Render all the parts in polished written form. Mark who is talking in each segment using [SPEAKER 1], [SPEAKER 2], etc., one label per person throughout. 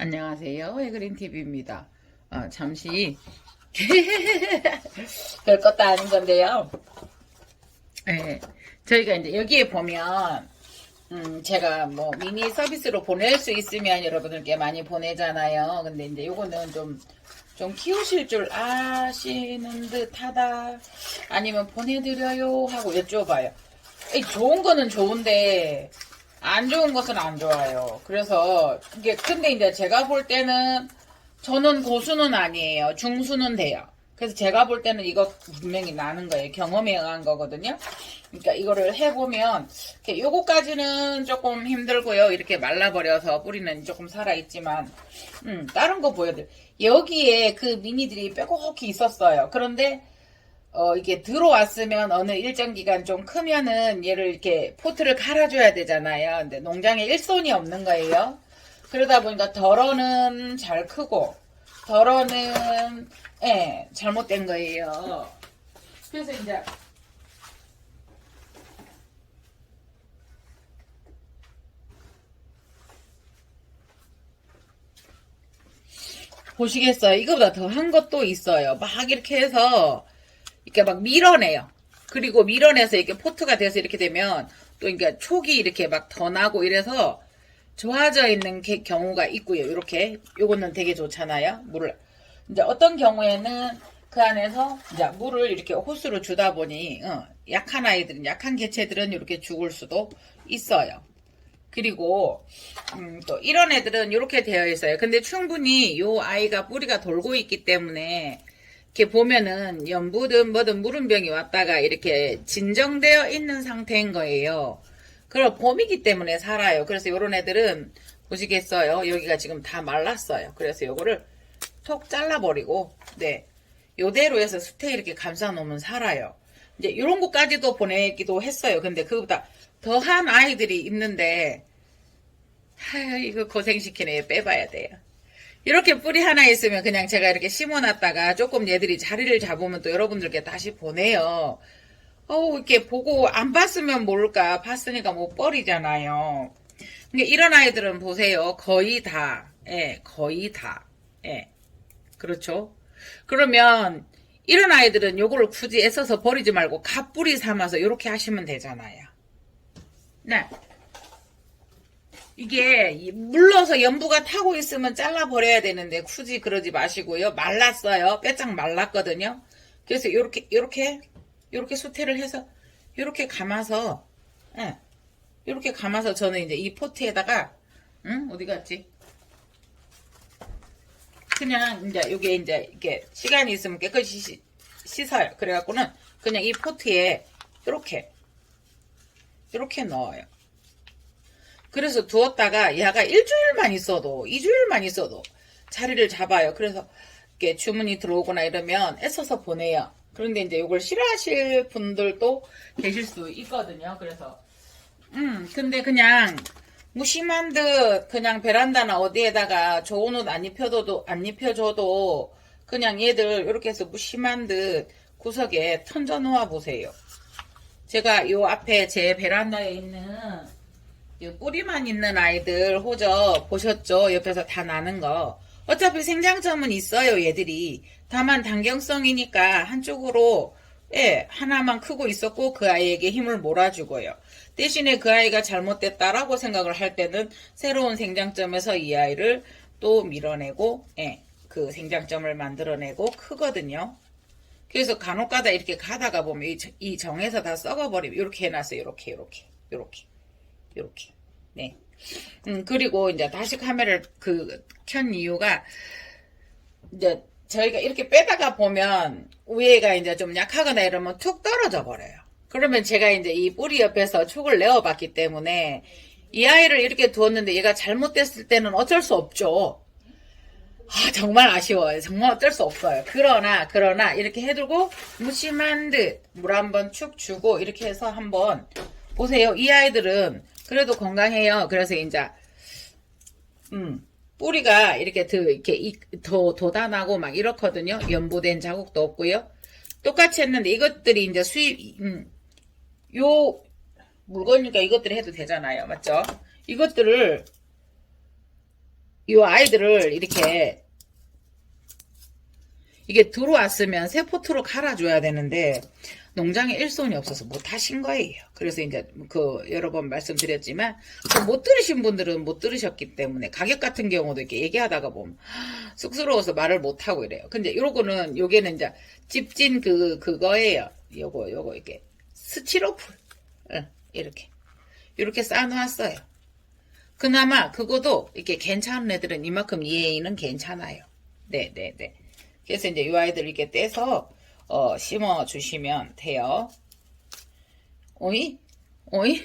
[SPEAKER 1] 안녕하세요. 에그린TV입니다. 잠시 별것도 아닌 건데요. 네, 저희가 이제 여기에 보면 제가 뭐 미니 서비스로 보낼 수 있으면 여러분들께 많이 보내잖아요. 근데 이제 요거는 좀 키우실 줄 아시는 듯 하다. 아니면 보내드려요 하고 여쭤봐요. 좋은 거는 좋은데 안 좋은 것은 안 좋아요. 그래서 이게 근데 이제 제가 볼 때는 저는 고수는 아니에요. 중수는 돼요. 그래서 제가 볼 때는 이거 분명히 나는 거예요. 경험에 의한 거거든요. 그러니까 이거를 해보면 요거까지는 조금 힘들고요. 이렇게 말라버려서 뿌리는 조금 살아있지만 다른 거 보여드려요. 여기에 그 미니들이 뾰족히 있었어요. 그런데 이게 들어왔으면 어느 일정 기간 좀 크면은 얘를 이렇게 포트를 갈아줘야 되잖아요. 근데 농장에 일손이 없는 거예요. 그러다 보니까 덜어는 잘 크고, 덜어는, 잘못된 거예요. 그래서 이제, 보시겠어요? 이거보다 더 한 것도 있어요. 막 이렇게 해서, 이렇게 막 밀어내요. 그리고 밀어내서 이렇게 포트가 돼서 이렇게 되면 또 그러니까 촉이 이렇게 막 더 나고 이래서 좋아져 있는 경우가 있고요. 이렇게 요거는 되게 좋잖아요. 물을 이제 어떤 경우에는 그 안에서 이제 물을 이렇게 호스로 주다 보니 약한 아이들은 약한 개체들은 이렇게 죽을 수도 있어요. 그리고 또 이런 애들은 이렇게 되어 있어요. 근데 충분히 요 아이가 뿌리가 돌고 있기 때문에 이렇게 보면은 연부든 뭐든 물은병이 왔다가 이렇게 진정되어 있는 상태인 거예요. 그럼 봄이기 때문에 살아요. 그래서 요런 애들은 보시겠어요? 여기가 지금 다 말랐어요. 그래서 요거를 톡 잘라버리고 네 요대로 해서 수태 이렇게 감싸 놓으면 살아요. 이제 요런 것까지도 보내기도 했어요. 근데 그보다 더한 아이들이 있는데 이거 고생시키네. 빼봐야 돼요. 이렇게 뿌리 하나 있으면 그냥 제가 이렇게 심어놨다가 조금 얘들이 자리를 잡으면 또 여러분들께 다시 보내요. 이렇게 보고 안 봤으면 모를까. 봤으니까 못 버리잖아요. 그러니까 이런 아이들은 보세요. 거의 다, 거의 다, 그렇죠? 그러면 이런 아이들은 요거를 굳이 애써서 버리지 말고 갓뿌리 삼아서 이렇게 하시면 되잖아요. 네. 이게 물러서 연부가 타고 있으면 잘라버려야 되는데 굳이 그러지 마시고요. 말랐어요. 빼짝 말랐거든요. 그래서 요렇게 수태를 해서 요렇게 감아서 요렇게 감아서 저는 이제 이 포트에다가 어디 갔지? 그냥 이제 요게 이제 이렇게 시간이 있으면 깨끗이 씻어요. 그래갖고는 그냥 이 포트에 요렇게 넣어요. 그래서 두었다가 얘가 일주일만 있어도 2주일만 있어도 자리를 잡아요. 그래서 이렇게 주문이 들어오거나 이러면 애써서 보내요. 그런데 이제 이걸 싫어하실 분들도 계실 수 있거든요. 그래서 근데 그냥 무심한 듯 그냥 베란다나 어디에다가 좋은 옷 안 입혀줘도 그냥 얘들 이렇게 해서 무심한 듯 구석에 던져 놓아 보세요. 제가 요 앞에 제 베란다에 있는 뿌리만 있는 아이들 호저 보셨죠? 옆에서 다 나는 거. 어차피 생장점은 있어요, 얘들이. 다만 단경성이니까 한쪽으로 하나만 크고 있었고 그 아이에게 힘을 몰아주고요. 대신에 그 아이가 잘못됐다라고 생각을 할 때는 새로운 생장점에서 이 아이를 또 밀어내고 그 생장점을 만들어내고 크거든요. 그래서 간혹가다 이렇게 가다가 보면 이 정에서 다 썩어버리면 이렇게 해놨어요. 요렇게. 네. 그리고 이제 다시 카메라를 켠 이유가 이제 저희가 이렇게 빼다가 보면 위에가 이제 좀 약하거나 이러면 툭 떨어져 버려요. 그러면 제가 이제 이 뿌리 옆에서 촉을 내어봤기 때문에 이 아이를 이렇게 두었는데 얘가 잘못됐을 때는 어쩔 수 없죠. 정말 아쉬워요. 정말 어쩔 수 없어요. 그러나 이렇게 해두고 무심한 듯 물 한번 축 주고 이렇게 해서 한번 보세요. 이 아이들은 그래도 건강해요. 그래서 이제 뿌리가 이렇게 더 돋아나고 막 이렇거든요. 연부된 자국도 없고요. 똑같이 했는데 이것들이 이제 요 물건이니까 이것들을 해도 되잖아요. 맞죠? 이것들을 이렇게 해서 한번 보세요. 이 아이들은 그래도 건강해요. 그래서 이제 뿌리가 이렇게 더 돋아나고 막 이렇거든요. 연부된 자국도 없고요. 똑같이 했는데 이것들이 이제 요 물건이니까 이것들을 해도 되잖아요. 맞죠? 이것들을 이 아이들을 이렇게 이게 들어왔으면 새 포트로 갈아줘야 되는데 농장에 일손이 없어서 못 하신 거예요. 그래서 이제 그 여러 번 말씀드렸지만 못 들으신 분들은 못 들으셨기 때문에 가격 같은 경우도 이렇게 얘기하다가 보면 쑥스러워서 말을 못 하고 이래요. 근데 요게는 이제 집진 그거예요. 요거 이렇게 스티로풀 이렇게 쌓아놓았어요. 그나마 그거도 이렇게 괜찮은 애들은 이만큼 이해는 괜찮아요. 네네네. 그래서 이제 이 아이들 이렇게 떼서 심어 주시면 돼요. 오이? 오이?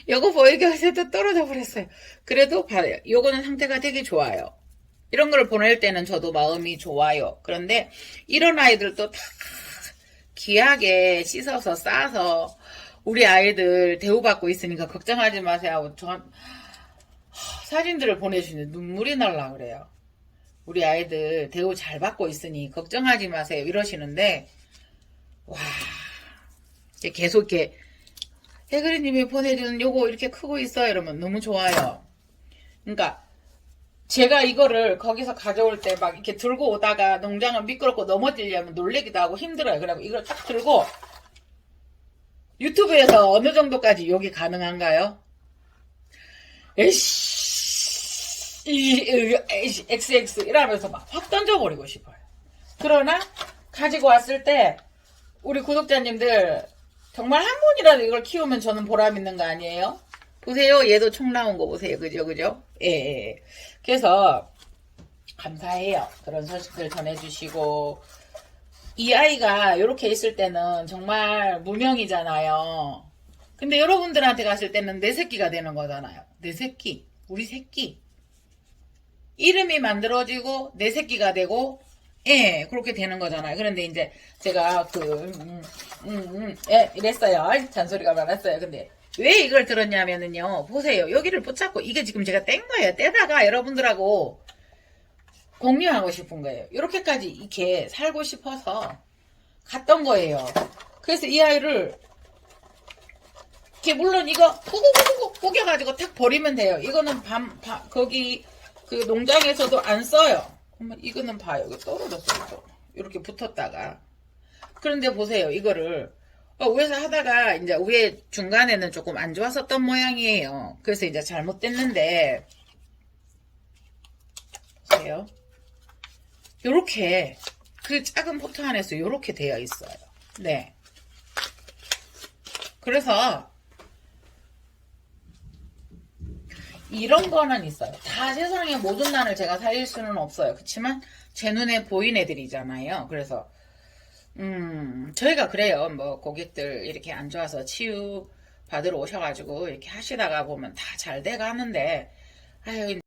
[SPEAKER 1] 요거 보이게 해도 떨어져 버렸어요. 그래도 봐요. 요거는 상태가 되게 좋아요. 이런 걸 보낼 때는 저도 마음이 좋아요. 그런데 이런 아이들도 다 귀하게 씻어서 싸서 우리 아이들 대우받고 있으니까 걱정하지 마세요. 전 사진들을 보내주시는데 눈물이 날라 그래요. 우리 아이들 대우 잘 받고 있으니 걱정하지 마세요 이러시는데 와 계속 이렇게 해그리님이 보내주는 요거 이렇게 크고 있어요 이러면 너무 좋아요. 그러니까 제가 이거를 거기서 가져올 때 막 이렇게 들고 오다가 농장은 미끄럽고 넘어지려면 놀래기도 하고 힘들어요. 그래서 이걸 딱 들고 유튜브에서 어느 정도까지 욕이 가능한가요? XX 이러면서 막 확 던져버리고 싶어요. 그러나 가지고 왔을 때 우리 구독자님들 정말 한 분이라도 이걸 키우면 저는 보람 있는 거 아니에요? 보세요. 얘도 총 나온 거 보세요. 그죠? 예. 그래서 감사해요. 그런 소식들 전해주시고 이 아이가 이렇게 있을 때는 정말 무명이잖아요. 근데 여러분들한테 갔을 때는 내 새끼가 되는 거잖아요. 내 새끼, 우리 새끼. 이름이 만들어지고 내 새끼가 되고 예 그렇게 되는 거잖아요. 그런데 이제 제가 이랬어요. 잔소리가 많았어요. 근데 왜 이걸 들었냐면은요. 보세요. 여기를 붙잡고 이게 지금 제가 뗀 거예요. 떼다가 여러분들하고 공유하고 싶은 거예요. 이렇게까지 이렇게 살고 싶어서 갔던 거예요. 그래서 이 아이를 이렇게 물론 이거 꾸꾸꾸꾸 꾸겨가지고 탁 버리면 돼요. 이거는 거기 그 농장에서도 안 써요. 이거는 봐요. 이거 떨어졌어요. 이렇게 붙었다가. 그런데 보세요. 이거를 위에서 하다가 이제 위에 중간에는 조금 안 좋았었던 모양이에요. 그래서 이제 잘못됐는데 보세요. 요렇게 그 작은 포트 안에서 요렇게 되어 있어요. 네. 그래서 이런 거는 있어요. 다 세상의 모든 난을 제가 살릴 수는 없어요. 그렇지만 제 눈에 보인 애들이잖아요. 그래서 저희가 그래요. 뭐 고객들 이렇게 안 좋아서 치유 받으러 오셔가지고 이렇게 하시다가 보면 다 잘 돼가는데 아유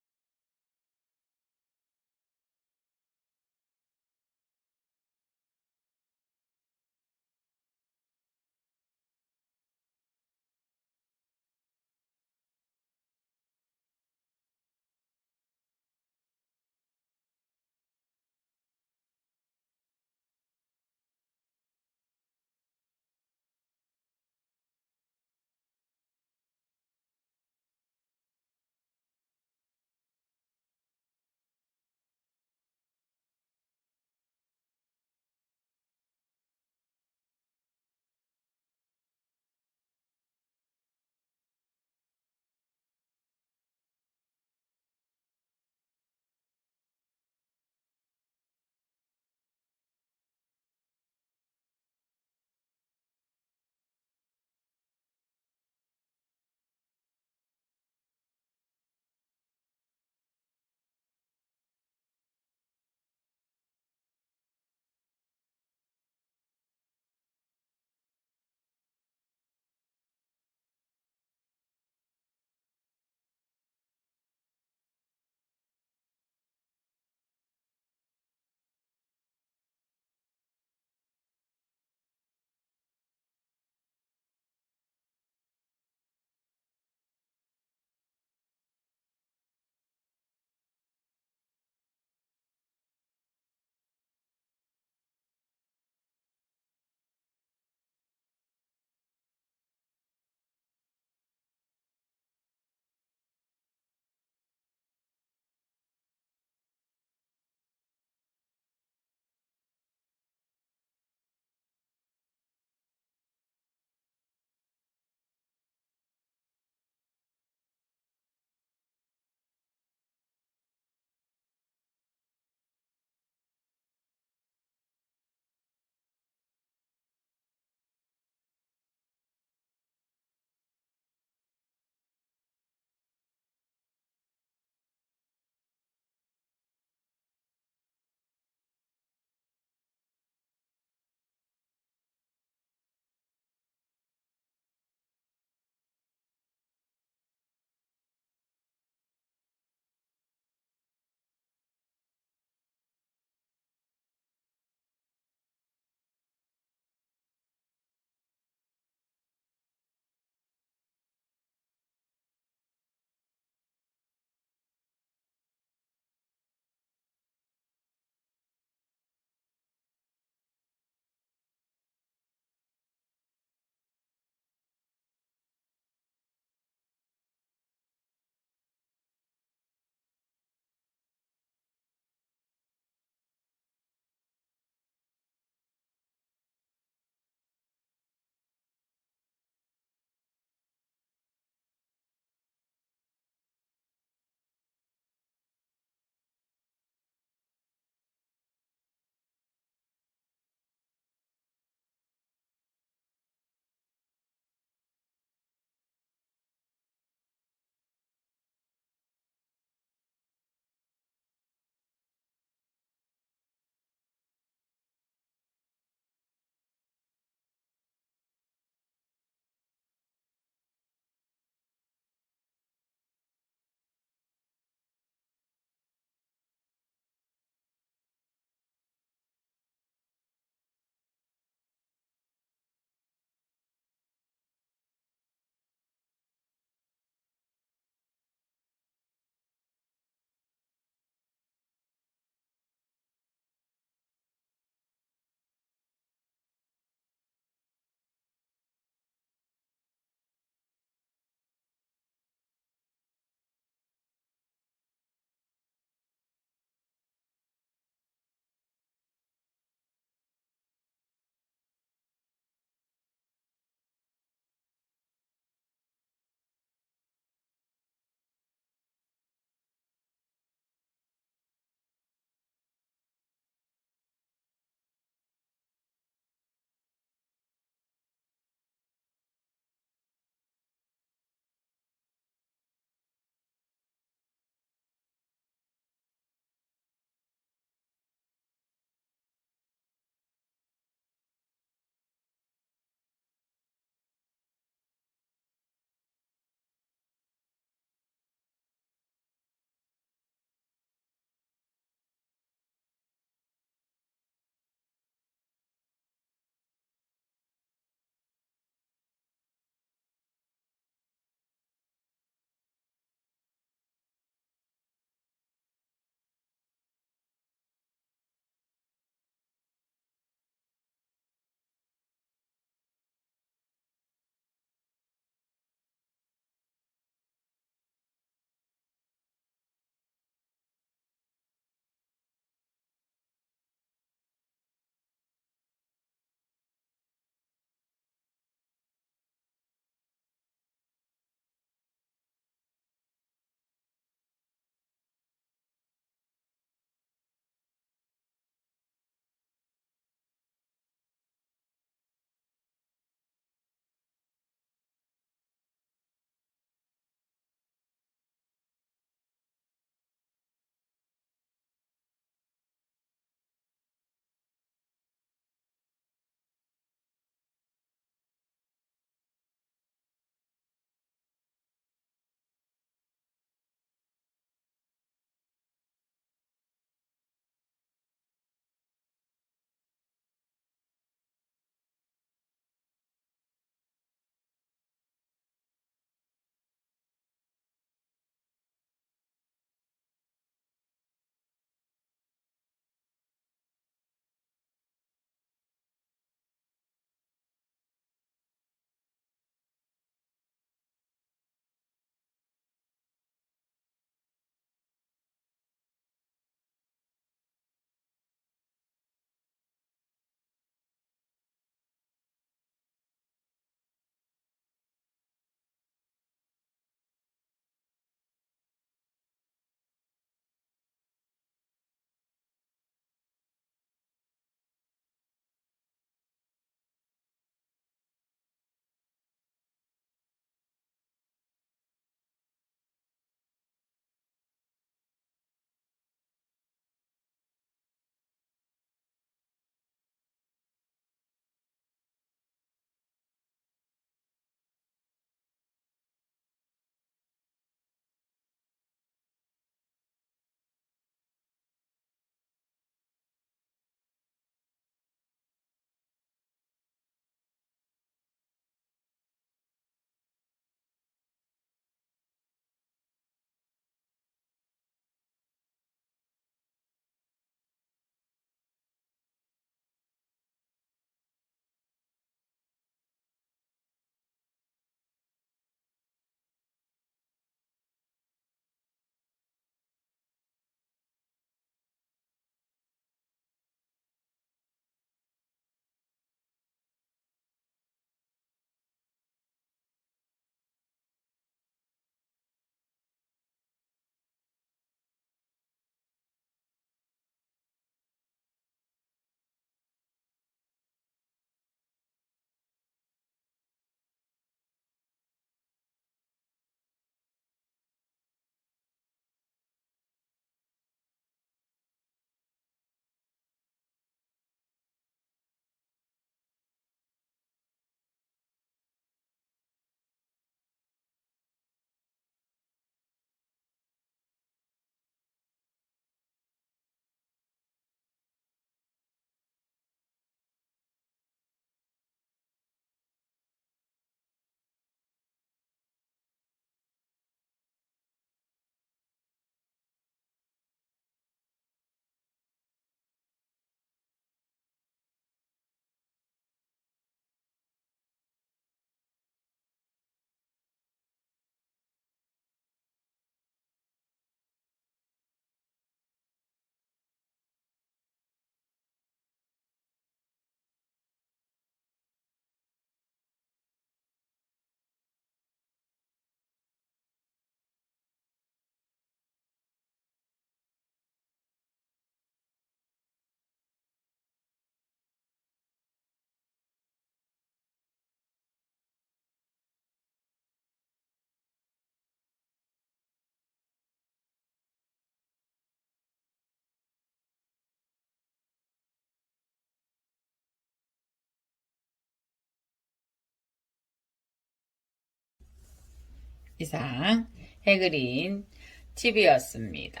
[SPEAKER 1] 이상 해그린 TV였습니다.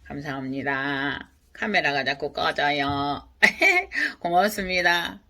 [SPEAKER 1] 감사합니다. 카메라가 자꾸 꺼져요. 고맙습니다.